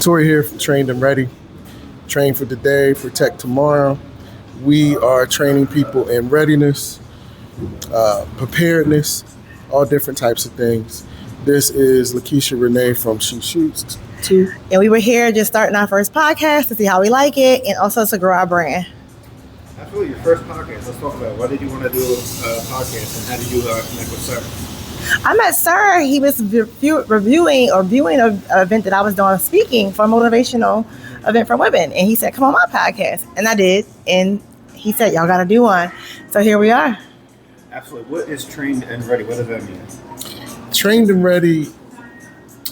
Tori here from Trained and Ready. Train for today, protect tomorrow. We are training people in readiness, preparedness, all different types of things. This is Lakeisha Renee from She Shoots Too. And we were here just starting our first podcast to see how we like it and also to grow our brand. Absolutely, your first podcast. Let's talk about it. Why did you want to do a podcast and how did you connect with Sir? I met Sir. He was viewing an event that I was doing, speaking for a motivational event for women. And he said, come on my podcast. And I did. And he said, y'all got to do one. So here we are. Absolutely. What is Trained and Ready? What does that mean? Trained and Ready,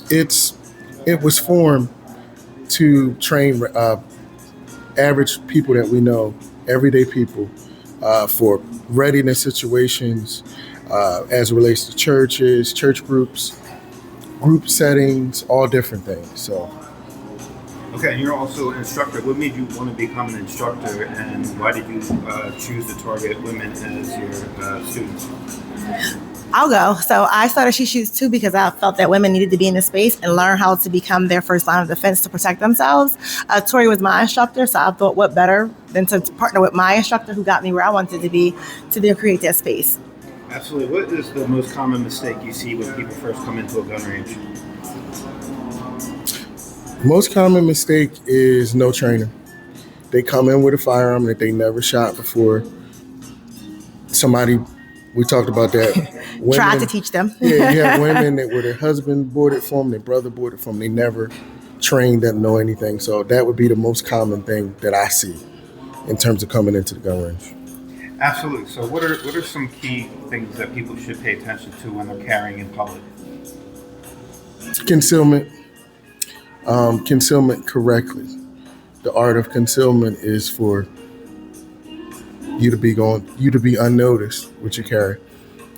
it was formed to train average people that we know, everyday people, for readiness situations, as it relates to churches, church groups, group settings, all different things. So, okay, and you're also an instructor. What made you want to become an instructor, and why did you choose to target women as your students? I'll go. So I started She Shoots Too because I felt that women needed to be in this space and learn how to become their first line of defense to protect themselves. Tori was my instructor, so I thought what better than to partner with my instructor who got me where I wanted to be to then create that space. Absolutely. What is the most common mistake you see when people first come into a gun range? Most common mistake is no training. They come in with a firearm that they never shot before. We talked about that. Women, tried to teach them. Yeah, you have women that where their husband bought it from, their brother bought it from. They never trained them, know anything. So that would be the most common thing that I see in terms of coming into the gun range. Absolutely. So what are some key things that people should pay attention to when they're carrying in public? Concealment. Concealment correctly. The art of concealment is for you to be unnoticed what you carry,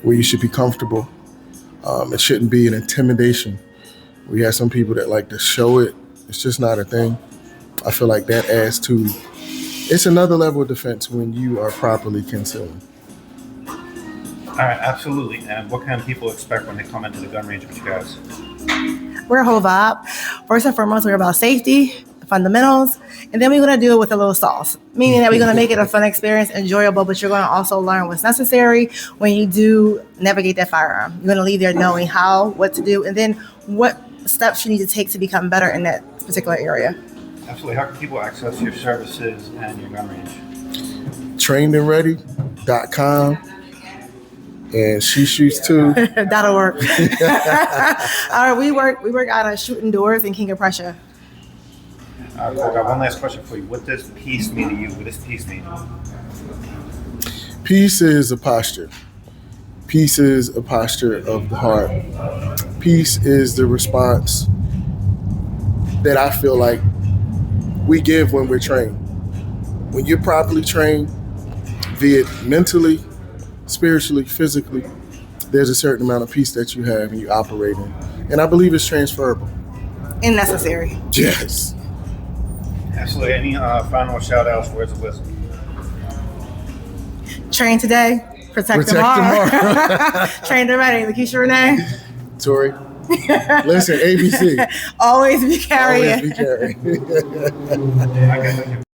where you should be comfortable. It shouldn't be an intimidation. We have some people that like to show it. It's just not a thing. I feel like that adds to. It's another level of defense when you are properly concealing. All right, absolutely. And what can people expect when they come into the gun range with you guys? We're a whole vibe. First and foremost, we're about safety, fundamentals, and then we're going to do it with a little sauce, meaning that we're going to make it a fun experience, enjoyable, but you're going to also learn what's necessary when you do navigate that firearm. You're going to leave there knowing what to do, and then what steps you need to take to become better in that particular area. Absolutely. How can people access your services and your gun range? trainedandready.com and She Shoots Too. That'll work. All right, we work out of Shooting Doors and King of Prussia. I've got one last question for you. What does peace mean to you? What does peace mean? Peace is a posture. Peace is a posture of the heart. Peace is the response that I feel like we give when we're trained. When you're properly trained, be it mentally, spiritually, physically, there's a certain amount of peace that you have and you operate in. And I believe it's transferable. And necessary. Yes. Absolutely. Any final shout-outs, words of wisdom? Train today, protect tomorrow. Trained and Ready. Lakeisha Renee. Tori. Listen, ABC. Always be carrying. Always be carrying.